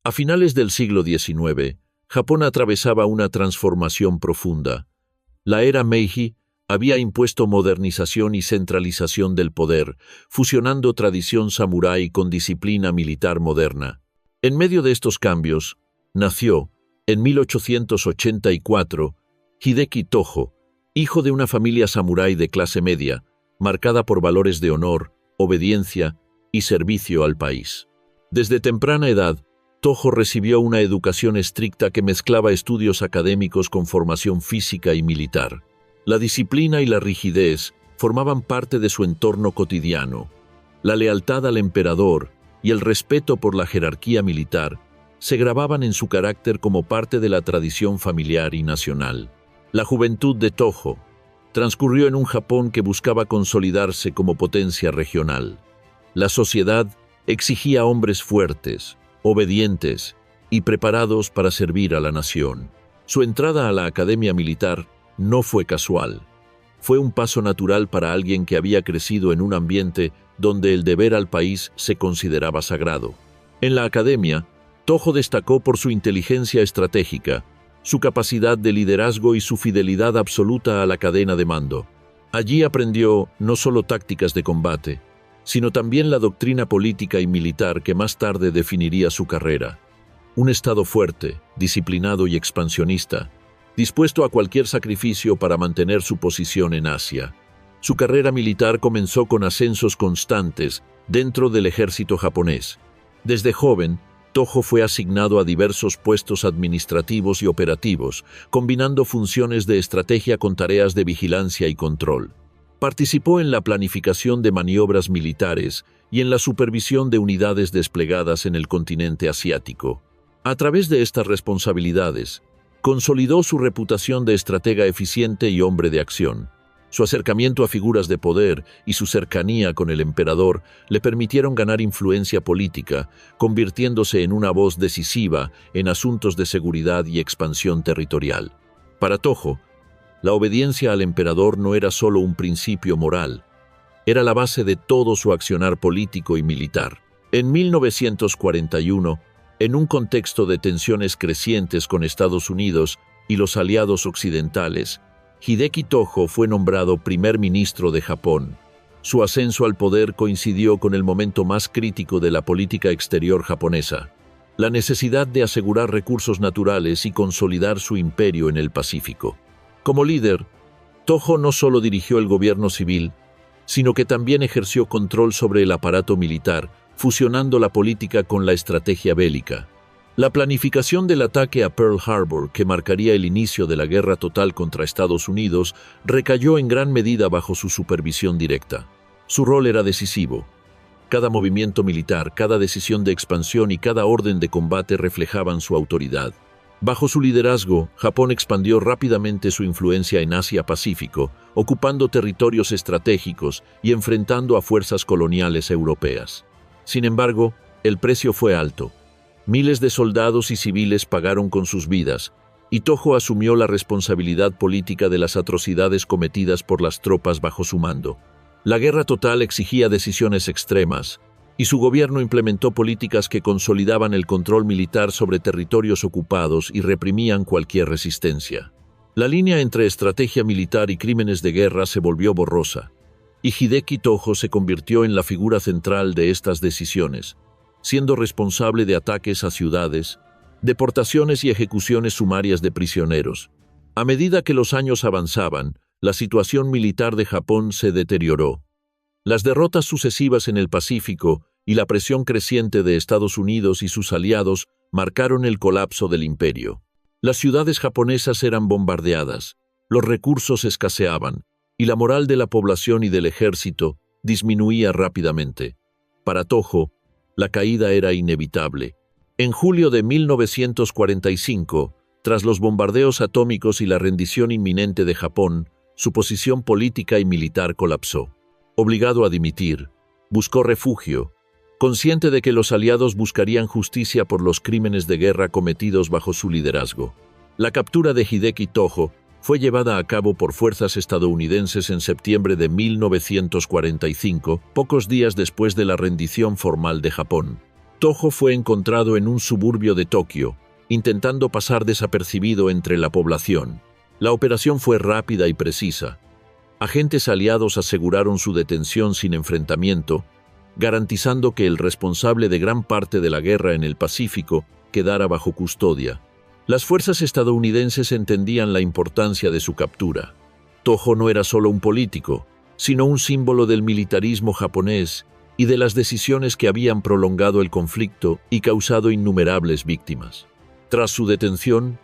A finales del siglo XIX, Japón atravesaba una transformación profunda. La era Meiji había impuesto modernización y centralización del poder, fusionando tradición samurái con disciplina militar moderna. En medio de estos cambios, nació, en 1884, Hideki Tojo, hijo de una familia samurái de clase media, marcada por valores de honor, obediencia y servicio al país. Desde temprana edad, Tojo recibió una educación estricta que mezclaba estudios académicos con formación física y militar. La disciplina y la rigidez formaban parte de su entorno cotidiano. La lealtad al emperador y el respeto por la jerarquía militar se grababan en su carácter como parte de la tradición familiar y nacional. La juventud de Tojo transcurrió en un Japón que buscaba consolidarse como potencia regional. La sociedad exigía hombres fuertes, obedientes y preparados para servir a la nación. Su entrada a la academia militar no fue casual. Fue un paso natural para alguien que había crecido en un ambiente donde el deber al país se consideraba sagrado. En la academia, Tojo destacó por su inteligencia estratégica, su capacidad de liderazgo y su fidelidad absoluta a la cadena de mando. Allí aprendió no solo tácticas de combate, sino también la doctrina política y militar que más tarde definiría su carrera. Un estado fuerte, disciplinado y expansionista, dispuesto a cualquier sacrificio para mantener su posición en Asia. Su carrera militar comenzó con ascensos constantes dentro del ejército japonés. Desde joven, Tojo fue asignado a diversos puestos administrativos y operativos, combinando funciones de estrategia con tareas de vigilancia y control. Participó en la planificación de maniobras militares y en la supervisión de unidades desplegadas en el continente asiático. A través de estas responsabilidades, consolidó su reputación de estratega eficiente y hombre de acción. Su acercamiento a figuras de poder y su cercanía con el emperador le permitieron ganar influencia política, convirtiéndose en una voz decisiva en asuntos de seguridad y expansión territorial. Para Tojo, la obediencia al emperador no era solo un principio moral, era la base de todo su accionar político y militar. En 1941, en un contexto de tensiones crecientes con Estados Unidos y los aliados occidentales, Hideki Tojo fue nombrado primer ministro de Japón. Su ascenso al poder coincidió con el momento más crítico de la política exterior japonesa, la necesidad de asegurar recursos naturales y consolidar su imperio en el Pacífico. Como líder, Tojo no solo dirigió el gobierno civil, sino que también ejerció control sobre el aparato militar, fusionando la política con la estrategia bélica. La planificación del ataque a Pearl Harbor, que marcaría el inicio de la guerra total contra Estados Unidos, recayó en gran medida bajo su supervisión directa. Su rol era decisivo. Cada movimiento militar, cada decisión de expansión y cada orden de combate reflejaban su autoridad. Bajo su liderazgo, Japón expandió rápidamente su influencia en Asia-Pacífico, ocupando territorios estratégicos y enfrentando a fuerzas coloniales europeas. Sin embargo, el precio fue alto. Miles de soldados y civiles pagaron con sus vidas, y Tojo asumió la responsabilidad política de las atrocidades cometidas por las tropas bajo su mando. La guerra total exigía decisiones extremas, y su gobierno implementó políticas que consolidaban el control militar sobre territorios ocupados y reprimían cualquier resistencia. La línea entre estrategia militar y crímenes de guerra se volvió borrosa, y Hideki Tojo se convirtió en la figura central de estas decisiones, siendo responsable de ataques a ciudades, deportaciones y ejecuciones sumarias de prisioneros. A medida que los años avanzaban, la situación militar de Japón se deterioró. Las derrotas sucesivas en el Pacífico y la presión creciente de Estados Unidos y sus aliados marcaron el colapso del imperio. Las ciudades japonesas eran bombardeadas, los recursos escaseaban, y la moral de la población y del ejército disminuía rápidamente. Para Tojo, la caída era inevitable. En julio de 1945, tras los bombardeos atómicos y la rendición inminente de Japón, su posición política y militar colapsó. Obligado a dimitir, buscó refugio, consciente de que los aliados buscarían justicia por los crímenes de guerra cometidos bajo su liderazgo. La captura de Hideki Tojo fue llevada a cabo por fuerzas estadounidenses en septiembre de 1945, pocos días después de la rendición formal de Japón. Toho fue encontrado en un suburbio de Tokio, intentando pasar desapercibido entre la población. La operación fue rápida y precisa. Agentes aliados aseguraron su detención sin enfrentamiento, garantizando que el responsable de gran parte de la guerra en el Pacífico quedara bajo custodia. Las fuerzas estadounidenses entendían la importancia de su captura. Toho no era solo un político, sino un símbolo del militarismo japonés y de las decisiones que habían prolongado el conflicto y causado innumerables víctimas. Tras su detención,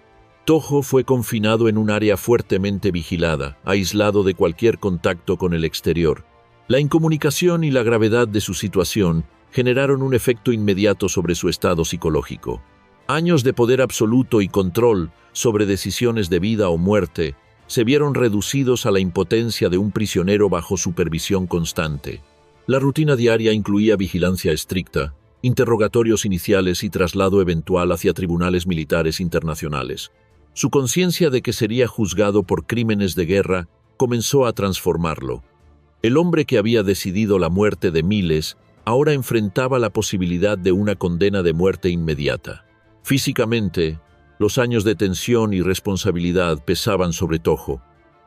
Toho fue confinado en un área fuertemente vigilada, aislado de cualquier contacto con el exterior. La incomunicación y la gravedad de su situación generaron un efecto inmediato sobre su estado psicológico. Años de poder absoluto y control sobre decisiones de vida o muerte se vieron reducidos a la impotencia de un prisionero bajo supervisión constante. La rutina diaria incluía vigilancia estricta, interrogatorios iniciales y traslado eventual hacia tribunales militares internacionales. Su conciencia de que sería juzgado por crímenes de guerra comenzó a transformarlo. El hombre que había decidido la muerte de miles ahora enfrentaba la posibilidad de una condena de muerte inmediata. Físicamente, los años de tensión y responsabilidad pesaban sobre Toho.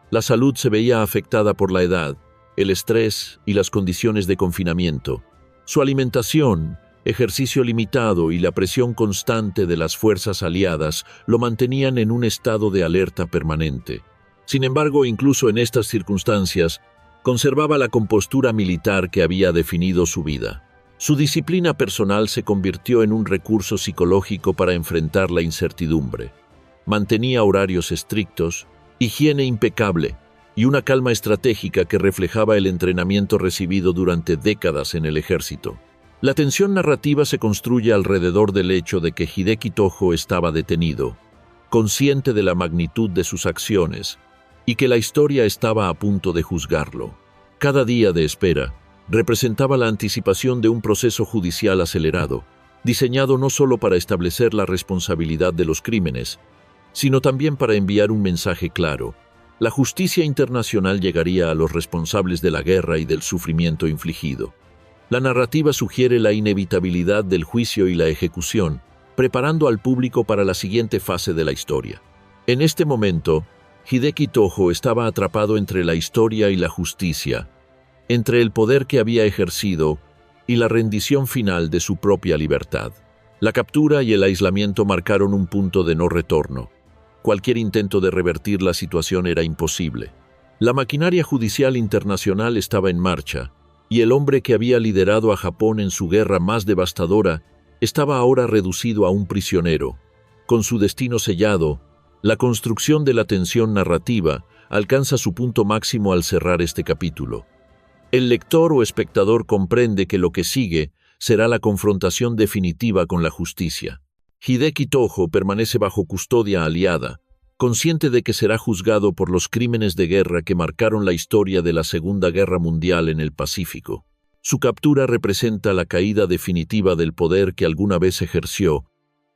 La salud se veía afectada por la edad, el estrés y las condiciones de confinamiento. Su alimentación, ejercicio limitado y la presión constante de las fuerzas aliadas lo mantenían en un estado de alerta permanente. Sin embargo, incluso en estas circunstancias, conservaba la compostura militar que había definido su vida. Su disciplina personal se convirtió en un recurso psicológico para enfrentar la incertidumbre. Mantenía horarios estrictos, higiene impecable y una calma estratégica que reflejaba el entrenamiento recibido durante décadas en el ejército. La tensión narrativa se construye alrededor del hecho de que Hideki Toho estaba detenido, consciente de la magnitud de sus acciones, y que la historia estaba a punto de juzgarlo. Cada día de espera representaba la anticipación de un proceso judicial acelerado, diseñado no solo para establecer la responsabilidad de los crímenes, sino también para enviar un mensaje claro. La justicia internacional llegaría a los responsables de la guerra y del sufrimiento infligido. La narrativa sugiere la inevitabilidad del juicio y la ejecución, preparando al público para la siguiente fase de la historia. En este momento, Hideki Toho estaba atrapado entre la historia y la justicia, entre el poder que había ejercido y la rendición final de su propia libertad. La captura y el aislamiento marcaron un punto de no retorno. Cualquier intento de revertir la situación era imposible. La maquinaria judicial internacional estaba en marcha, y el hombre que había liderado a Japón en su guerra más devastadora estaba ahora reducido a un prisionero. Con su destino sellado, la construcción de la tensión narrativa alcanza su punto máximo al cerrar este capítulo. El lector o espectador comprende que lo que sigue será la confrontación definitiva con la justicia. Hideki Toho permanece bajo custodia aliada, consciente de que será juzgado por los crímenes de guerra que marcaron la historia de la Segunda Guerra Mundial en el Pacífico. Su captura representa la caída definitiva del poder que alguna vez ejerció,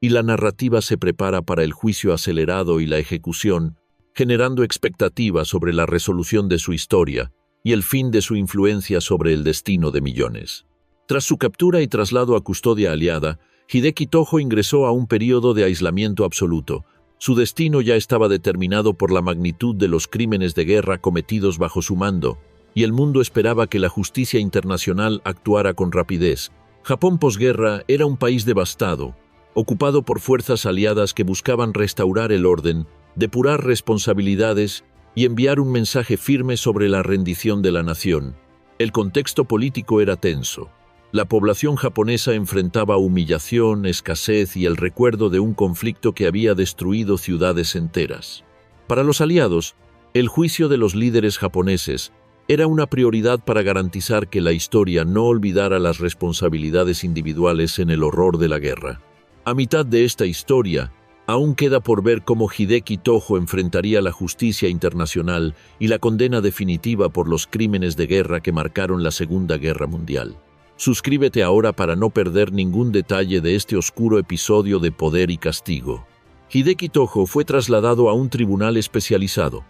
y la narrativa se prepara para el juicio acelerado y la ejecución, generando expectativas sobre la resolución de su historia y el fin de su influencia sobre el destino de millones. Tras su captura y traslado a custodia aliada, Hideki Toho ingresó a un período de aislamiento absoluto. Su destino ya estaba determinado por la magnitud de los crímenes de guerra cometidos bajo su mando, y el mundo esperaba que la justicia internacional actuara con rapidez. Japón posguerra era un país devastado, ocupado por fuerzas aliadas que buscaban restaurar el orden, depurar responsabilidades y enviar un mensaje firme sobre la rendición de la nación. El contexto político era tenso. La población japonesa enfrentaba humillación, escasez y el recuerdo de un conflicto que había destruido ciudades enteras. Para los aliados, el juicio de los líderes japoneses era una prioridad para garantizar que la historia no olvidara las responsabilidades individuales en el horror de la guerra. A mitad de esta historia, aún queda por ver cómo Hideki Toho enfrentaría la justicia internacional y la condena definitiva por los crímenes de guerra que marcaron la Segunda Guerra Mundial. Suscríbete ahora para no perder ningún detalle de este oscuro episodio de poder y castigo. Hideki Toho fue trasladado a un tribunal especializado,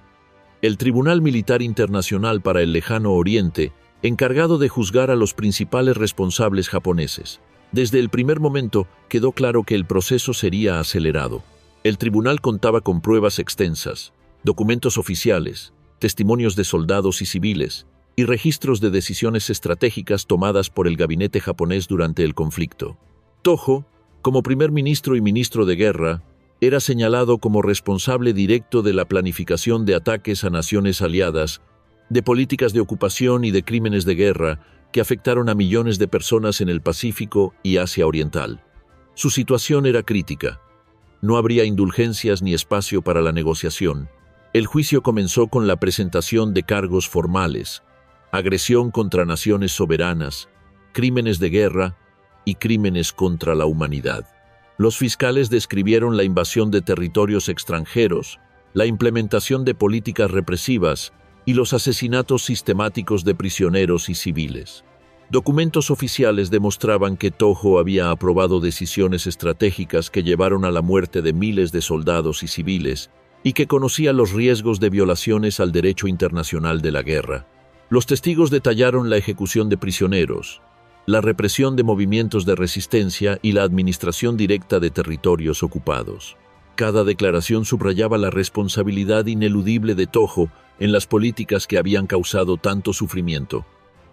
el Tribunal Militar Internacional para el Lejano Oriente, encargado de juzgar a los principales responsables japoneses. Desde el primer momento quedó claro que el proceso sería acelerado. El tribunal contaba con pruebas extensas, documentos oficiales, testimonios de soldados y civiles, y registros de decisiones estratégicas tomadas por el gabinete japonés durante el conflicto. Tojo, como primer ministro y ministro de guerra, era señalado como responsable directo de la planificación de ataques a naciones aliadas, de políticas de ocupación y de crímenes de guerra que afectaron a millones de personas en el Pacífico y Asia Oriental. Su situación era crítica. No habría indulgencias ni espacio para la negociación. El juicio comenzó con la presentación de cargos formales, agresión contra naciones soberanas, crímenes de guerra y crímenes contra la humanidad. Los fiscales describieron la invasión de territorios extranjeros, la implementación de políticas represivas y los asesinatos sistemáticos de prisioneros y civiles. Documentos oficiales demostraban que Tojo había aprobado decisiones estratégicas que llevaron a la muerte de miles de soldados y civiles y que conocía los riesgos de violaciones al derecho internacional de la guerra. Los testigos detallaron la ejecución de prisioneros, la represión de movimientos de resistencia y la administración directa de territorios ocupados. Cada declaración subrayaba la responsabilidad ineludible de Tojo en las políticas que habían causado tanto sufrimiento.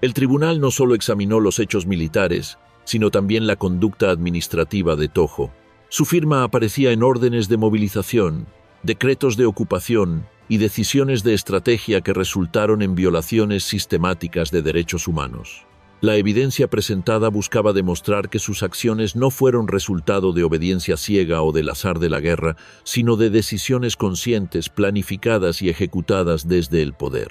El tribunal no solo examinó los hechos militares, sino también la conducta administrativa de Tojo. Su firma aparecía en órdenes de movilización, decretos de ocupación y decisiones de estrategia que resultaron en violaciones sistemáticas de derechos humanos. La evidencia presentada buscaba demostrar que sus acciones no fueron resultado de obediencia ciega o del azar de la guerra, sino de decisiones conscientes, planificadas y ejecutadas desde el poder.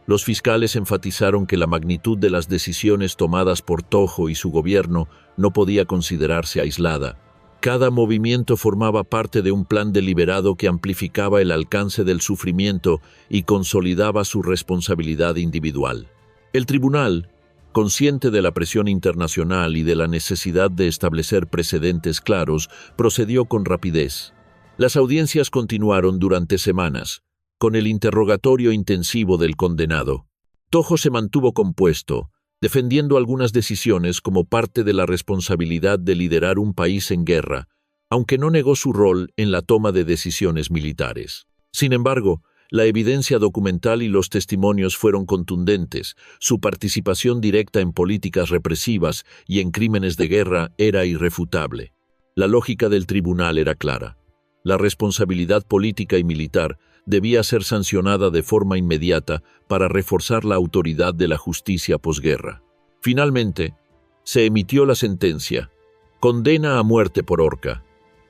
Los fiscales enfatizaron que la magnitud de las decisiones tomadas por Tojo y su gobierno no podía considerarse aislada. Cada movimiento formaba parte de un plan deliberado que amplificaba el alcance del sufrimiento y consolidaba su responsabilidad individual. El tribunal, consciente de la presión internacional y de la necesidad de establecer precedentes claros, procedió con rapidez. Las audiencias continuaron durante semanas, con el interrogatorio intensivo del condenado. Tojo se mantuvo compuesto, defendiendo algunas decisiones como parte de la responsabilidad de liderar un país en guerra, aunque no negó su rol en la toma de decisiones militares. Sin embargo, la evidencia documental y los testimonios fueron contundentes. Su participación directa en políticas represivas y en crímenes de guerra era irrefutable. La lógica del tribunal era clara. La responsabilidad política y militar debía ser sancionada de forma inmediata para reforzar la autoridad de la justicia posguerra. Finalmente, se emitió la sentencia: condena a muerte por horca.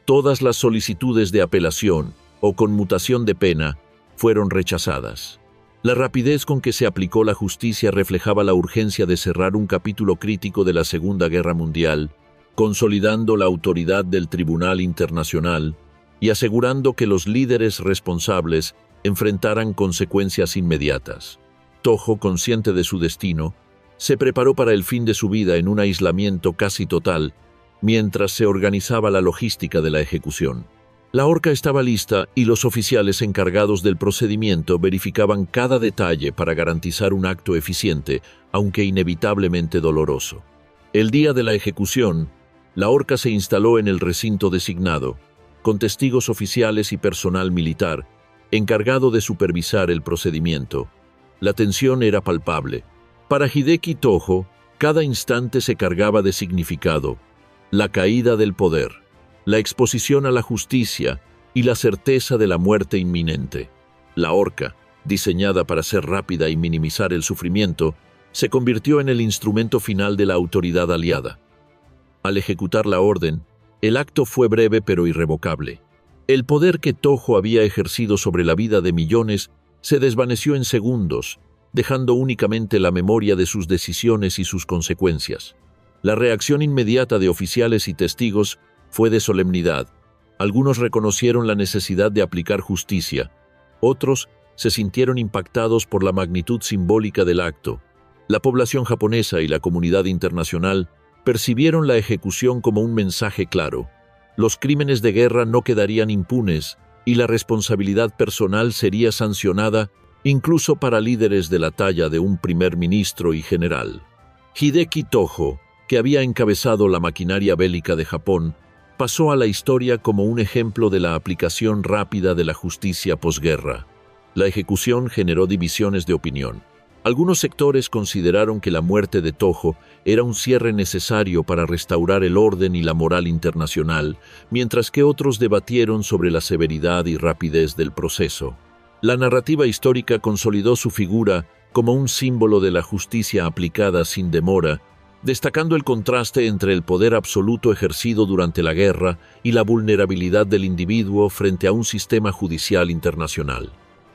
Todas las solicitudes de apelación o conmutación de pena fueron rechazadas. La rapidez con que se aplicó la justicia reflejaba la urgencia de cerrar un capítulo crítico de la Segunda Guerra Mundial, consolidando la autoridad del Tribunal Internacional y asegurando que los líderes responsables enfrentaran consecuencias inmediatas. Tojo, consciente de su destino, se preparó para el fin de su vida en un aislamiento casi total, mientras se organizaba la logística de la ejecución. La horca estaba lista y los oficiales encargados del procedimiento verificaban cada detalle para garantizar un acto eficiente, aunque inevitablemente doloroso. El día de la ejecución, la horca se instaló en el recinto designado, con testigos oficiales y personal militar, encargado de supervisar el procedimiento. La tensión era palpable. Para Hideki Tojo, cada instante se cargaba de significado: la caída del poder, la exposición a la justicia y la certeza de la muerte inminente. La horca, diseñada para ser rápida y minimizar el sufrimiento, se convirtió en el instrumento final de la autoridad aliada. Al ejecutar la orden, el acto fue breve pero irrevocable. El poder que Tojo había ejercido sobre la vida de millones se desvaneció en segundos, dejando únicamente la memoria de sus decisiones y sus consecuencias. La reacción inmediata de oficiales y testigos fue de solemnidad. Algunos reconocieron la necesidad de aplicar justicia, otros se sintieron impactados por la magnitud simbólica del acto. La población japonesa y la comunidad internacional percibieron la ejecución como un mensaje claro: los crímenes de guerra no quedarían impunes y la responsabilidad personal sería sancionada incluso para líderes de la talla de un primer ministro y general. Hideki Tojo, que había encabezado la maquinaria bélica de Japón, pasó a la historia como un ejemplo de la aplicación rápida de la justicia posguerra. La ejecución generó divisiones de opinión. Algunos sectores consideraron que la muerte de Tōjō era un cierre necesario para restaurar el orden y la moral internacional, mientras que otros debatieron sobre la severidad y rapidez del proceso. La narrativa histórica consolidó su figura como un símbolo de la justicia aplicada sin demora, destacando el contraste entre el poder absoluto ejercido durante la guerra y la vulnerabilidad del individuo frente a un sistema judicial internacional.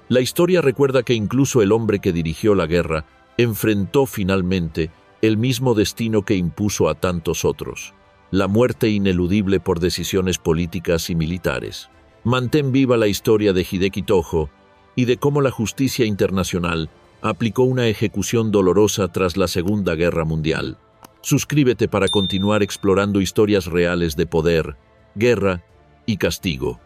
La historia recuerda que incluso el hombre que dirigió la guerra enfrentó finalmente el mismo destino que impuso a tantos otros: la muerte ineludible por decisiones políticas y militares. Mantén viva la historia de Hideki Tōjō y de cómo la justicia internacional aplicó una ejecución dolorosa tras la Segunda Guerra Mundial. Suscríbete para continuar explorando historias reales de poder, guerra y castigo.